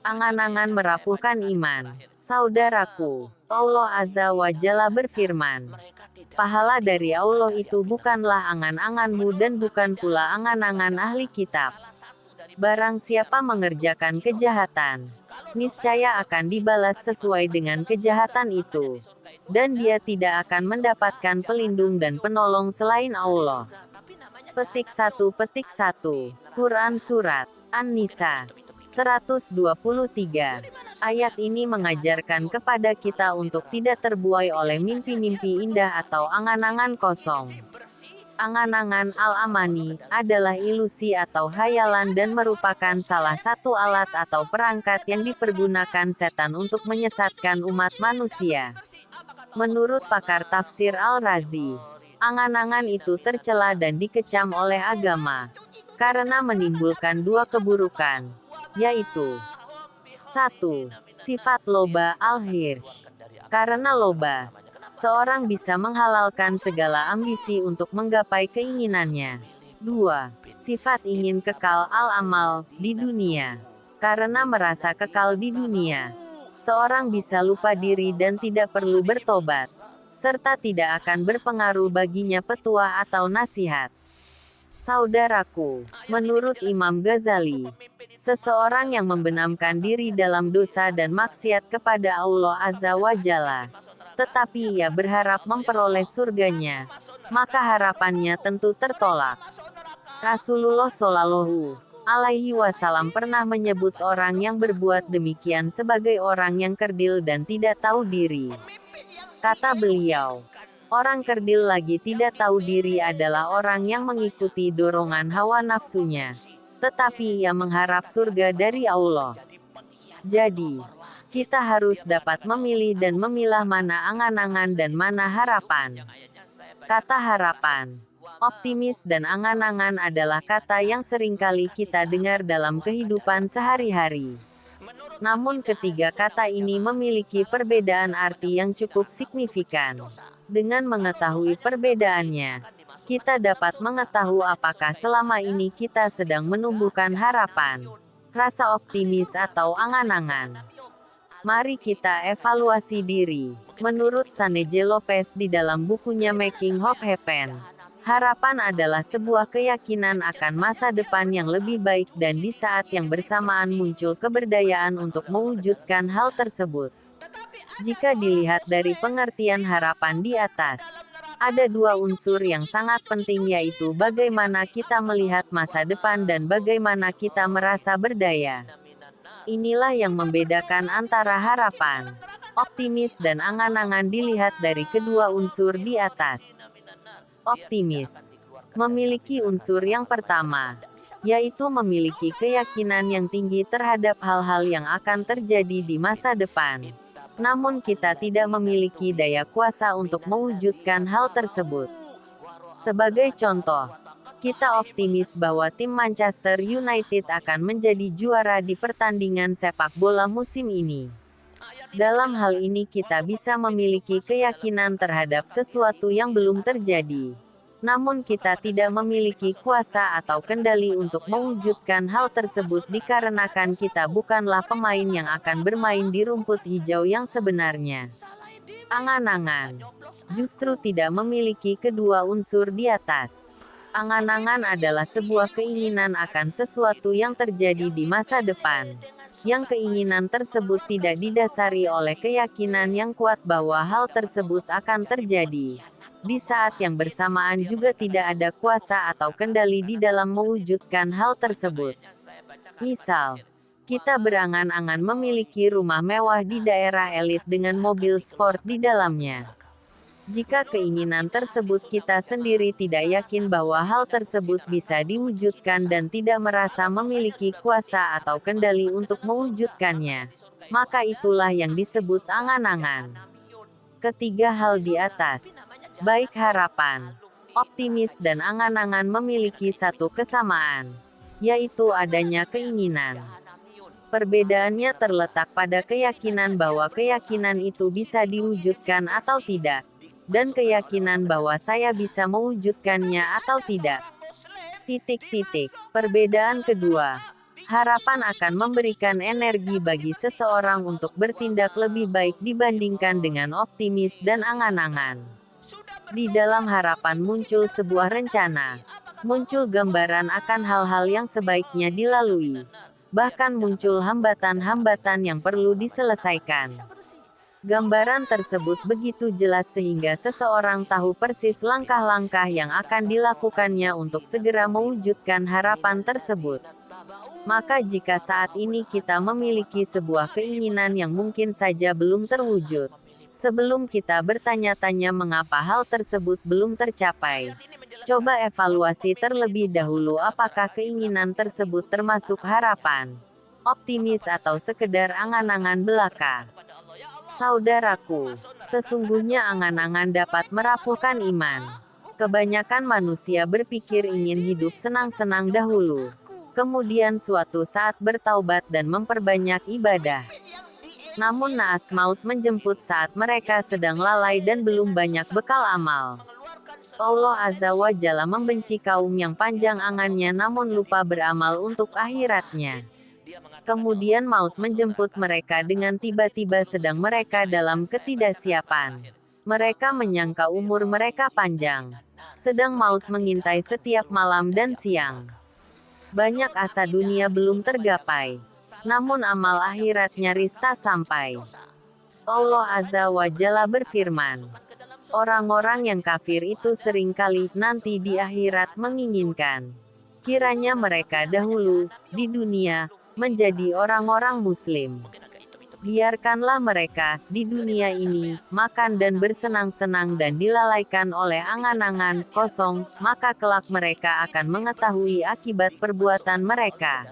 Angan-angan merapuhkan iman. Saudaraku, Allah Azza wa Jalla berfirman, pahala dari Allah itu bukanlah angan-anganmu dan bukan pula angan-angan ahli kitab. Barang siapa mengerjakan kejahatan, niscaya akan dibalas sesuai dengan kejahatan itu. Dan dia tidak akan mendapatkan pelindung dan penolong selain Allah. Petik 1. Quran Surat An-Nisa 123. Ayat ini mengajarkan kepada kita untuk tidak terbuai oleh mimpi-mimpi indah atau angan-angan kosong. Angan-angan al-amani adalah ilusi atau hayalan dan merupakan salah satu alat atau perangkat yang dipergunakan setan untuk menyesatkan umat manusia. Menurut pakar tafsir Al-Razi, angan-angan itu tercela dan dikecam oleh agama karena menimbulkan dua keburukan, yaitu 1. Sifat loba al-hirsh. Karena loba, seorang bisa menghalalkan segala ambisi untuk menggapai keinginannya. 2. Sifat ingin kekal al-amal di dunia. Karena merasa kekal di dunia, seorang bisa lupa diri dan tidak perlu bertobat, serta tidak akan berpengaruh baginya petua atau nasihat. Saudaraku, menurut Imam Ghazali, seseorang yang membenamkan diri dalam dosa dan maksiat kepada Allah Azza wa Jalla, tetapi ia berharap memperoleh surganya, maka harapannya tentu tertolak. Rasulullah Shallallahu Alaihi Wasallam pernah menyebut orang yang berbuat demikian sebagai orang yang kerdil dan tidak tahu diri. Kata beliau, orang kerdil lagi tidak tahu diri adalah orang yang mengikuti dorongan hawa nafsunya, tetapi ia mengharap surga dari Allah. Jadi, kita harus dapat memilih dan memilah mana angan-angan dan mana harapan. Kata harapan, optimis dan angan-angan adalah kata yang seringkali kita dengar dalam kehidupan sehari-hari. Namun ketiga kata ini memiliki perbedaan arti yang cukup signifikan. Dengan mengetahui perbedaannya, kita dapat mengetahui apakah selama ini kita sedang menumbuhkan harapan, rasa optimis atau angan-angan. Mari kita evaluasi diri. Menurut Saneje Lopez di dalam bukunya Making Hope Happen, harapan adalah sebuah keyakinan akan masa depan yang lebih baik dan di saat yang bersamaan muncul keberdayaan untuk mewujudkan hal tersebut. Jika dilihat dari pengertian harapan di atas, ada dua unsur yang sangat penting yaitu bagaimana kita melihat masa depan dan bagaimana kita merasa berdaya. Inilah yang membedakan antara harapan, optimis dan angan-angan dilihat dari kedua unsur di atas. Optimis memiliki unsur yang pertama, yaitu memiliki keyakinan yang tinggi terhadap hal-hal yang akan terjadi di masa depan. Namun kita tidak memiliki daya kuasa untuk mewujudkan hal tersebut. Sebagai contoh, kita optimis bahwa tim Manchester United akan menjadi juara di pertandingan sepak bola musim ini. Dalam hal ini kita bisa memiliki keyakinan terhadap sesuatu yang belum terjadi. Namun kita tidak memiliki kuasa atau kendali untuk mewujudkan hal tersebut dikarenakan kita bukanlah pemain yang akan bermain di rumput hijau yang sebenarnya. Angan-angan justru tidak memiliki kedua unsur di atas. Angan-angan adalah sebuah keinginan akan sesuatu yang terjadi di masa depan. Yang keinginan tersebut tidak didasari oleh keyakinan yang kuat bahwa hal tersebut akan terjadi. Di saat yang bersamaan juga tidak ada kuasa atau kendali di dalam mewujudkan hal tersebut. Misal, kita berangan-angan memiliki rumah mewah di daerah elit dengan mobil sport di dalamnya. Jika keinginan tersebut kita sendiri tidak yakin bahwa hal tersebut bisa diwujudkan dan tidak merasa memiliki kuasa atau kendali untuk mewujudkannya, maka itulah yang disebut angan-angan. Ketiga hal di atas, baik harapan, optimis dan angan-angan memiliki satu kesamaan, yaitu adanya keinginan. Perbedaannya terletak pada keyakinan bahwa keyakinan itu bisa diwujudkan atau tidak, dan keyakinan bahwa saya bisa mewujudkannya atau tidak. Perbedaan kedua, Harapan akan memberikan energi bagi seseorang untuk bertindak lebih baik dibandingkan dengan optimis dan angan-angan. Di dalam harapan muncul sebuah rencana. Muncul gambaran akan hal-hal yang sebaiknya dilalui. Bahkan muncul hambatan-hambatan yang perlu diselesaikan. Gambaran tersebut begitu jelas sehingga seseorang tahu persis langkah-langkah yang akan dilakukannya untuk segera mewujudkan harapan tersebut. Maka jika saat ini kita memiliki sebuah keinginan yang mungkin saja belum terwujud, sebelum kita bertanya-tanya mengapa hal tersebut belum tercapai, coba evaluasi terlebih dahulu apakah keinginan tersebut termasuk harapan, optimis atau sekedar angan-angan belaka. Saudaraku, sesungguhnya angan-angan dapat merapuhkan iman. Kebanyakan manusia berpikir ingin hidup senang-senang dahulu, kemudian suatu saat bertaubat dan memperbanyak ibadah. Namun naas maut menjemput saat mereka sedang lalai dan belum banyak bekal amal. Allah Azza wa Jalla membenci kaum yang panjang angannya namun lupa beramal untuk akhiratnya. Kemudian maut menjemput mereka dengan tiba-tiba sedang mereka dalam ketidaksiapan. Mereka menyangka umur mereka panjang. Sedang maut mengintai setiap malam dan siang. Banyak asa dunia belum tergapai. Namun amal akhirat nyaris tak sampai. Allah Azza wa Jalla berfirman, orang-orang yang kafir itu seringkali nanti di akhirat menginginkan kiranya mereka dahulu di dunia menjadi orang-orang muslim. Biarkanlah mereka di dunia ini makan dan bersenang-senang dan dilalaikan oleh angan-angan kosong, maka kelak mereka akan mengetahui akibat perbuatan mereka.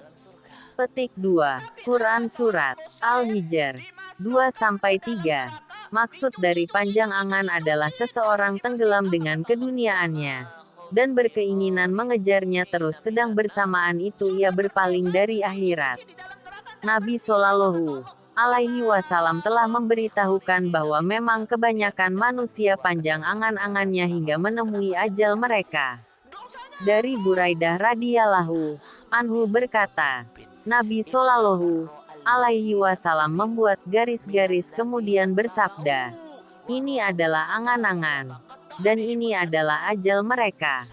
Petik 2. Quran Surat Al-Hijr 2-3. Maksud dari panjang angan adalah seseorang tenggelam dengan keduniaannya dan berkeinginan mengejarnya terus sedang bersamaan itu ia berpaling dari akhirat. Nabi Shallallahu Alaihi Wasallam telah memberitahukan bahwa memang kebanyakan manusia panjang angan-angannya hingga menemui ajal mereka. Dari Buraidah radhiyallahu anhu berkata, Nabi Shallallahu Alaihi Wasallam membuat garis-garis kemudian bersabda, ini adalah angan-angan, dan ini adalah ajal mereka.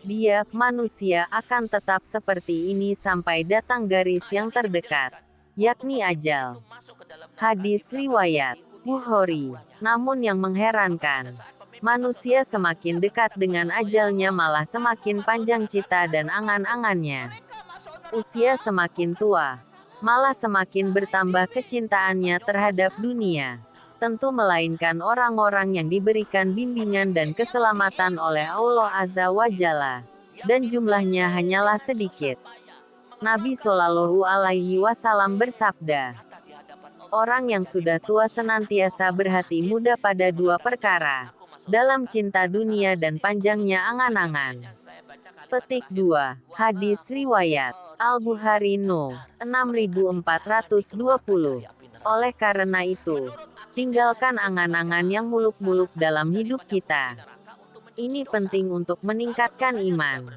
Dia, manusia, akan tetap seperti ini sampai datang garis yang terdekat, yakni ajal. Hadis riwayat Bukhari. Namun yang mengherankan, manusia semakin dekat dengan ajalnya malah semakin panjang cita dan angan-angannya. Usia semakin tua, malah semakin bertambah kecintaannya terhadap dunia. Tentu melainkan orang-orang yang diberikan bimbingan dan keselamatan oleh Allah Azza wa Jalla. Dan jumlahnya hanyalah sedikit. Nabi Shallallahu Alaihi Wasallam bersabda, orang yang sudah tua senantiasa berhati muda pada dua perkara, dalam cinta dunia dan panjangnya angan-angan. Petik 2. Hadis riwayat Al-Bukhari No. 6420. Oleh karena itu, tinggalkan angan-angan yang muluk-muluk dalam hidup kita. Ini penting untuk meningkatkan iman.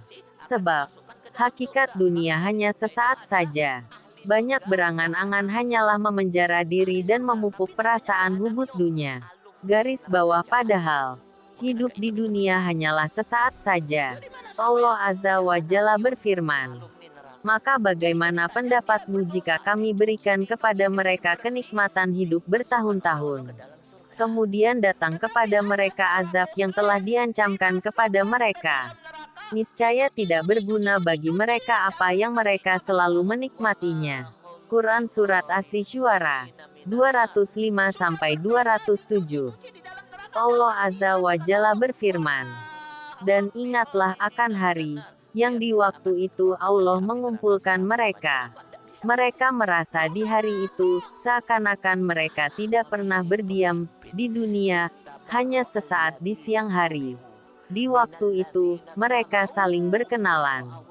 Sebab, hakikat dunia hanya sesaat saja. Banyak berangan-angan hanyalah memenjara diri dan memupuk perasaan hubut dunia. Garis bawah padahal, hidup di dunia hanyalah sesaat saja. Allah Azza wa Jalla berfirman, maka bagaimana pendapatmu jika kami berikan kepada mereka kenikmatan hidup bertahun-tahun? Kemudian datang kepada mereka azab yang telah diancamkan kepada mereka. Niscaya tidak berguna bagi mereka apa yang mereka selalu menikmatinya. Quran Surat Asy-Syu'ara 205-207. Allah Azza wa Jalla berfirman, dan ingatlah akan hari yang di waktu itu Allah mengumpulkan mereka. Mereka merasa di hari itu, seakan-akan mereka tidak pernah berdiam di dunia, hanya sesaat di siang hari. Di waktu itu, mereka saling berkenalan.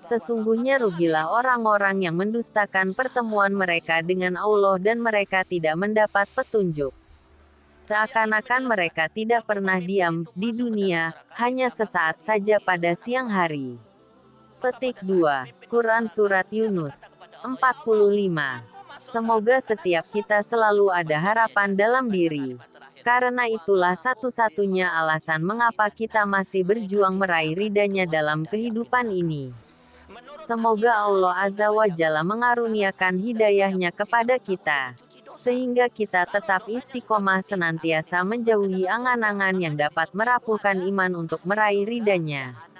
Sesungguhnya rugilah orang-orang yang mendustakan pertemuan mereka dengan Allah dan mereka tidak mendapat petunjuk. Seakan-akan mereka tidak pernah diam di dunia, hanya sesaat saja pada siang hari. Petik 2. Quran Surat Yunus 45. Semoga setiap kita selalu ada harapan dalam diri. Karena itulah satu-satunya alasan mengapa kita masih berjuang meraih ridha-Nya dalam kehidupan ini. Semoga Allah Azza wa Jalla mengaruniakan hidayah-Nya kepada kita, sehingga kita tetap istiqomah senantiasa menjauhi angan-angan yang dapat merapuhkan iman untuk meraih ridha-Nya.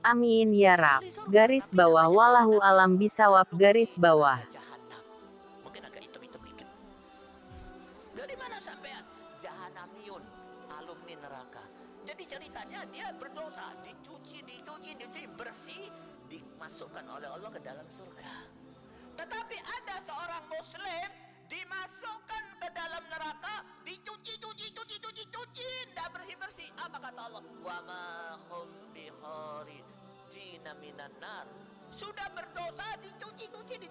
Amin ya Rab. Garis bawah wallahu alam bisawab garis bawah. Mungkin agak hitam-hitam dikit. Dari mana sampean? Jahanamiyun, alumni neraka. Jadi ceritanya dia berdosa, dicuci, bersih, dimasukkan oleh Allah ke dalam surga. Tetapi ada seorang muslim dimasukkan ke dalam neraka, dicuci, tidak bersih-bersih. Apa kata Allah? Wa ma hum bi kharijina minan nar. Sudah berdosa, dicuci di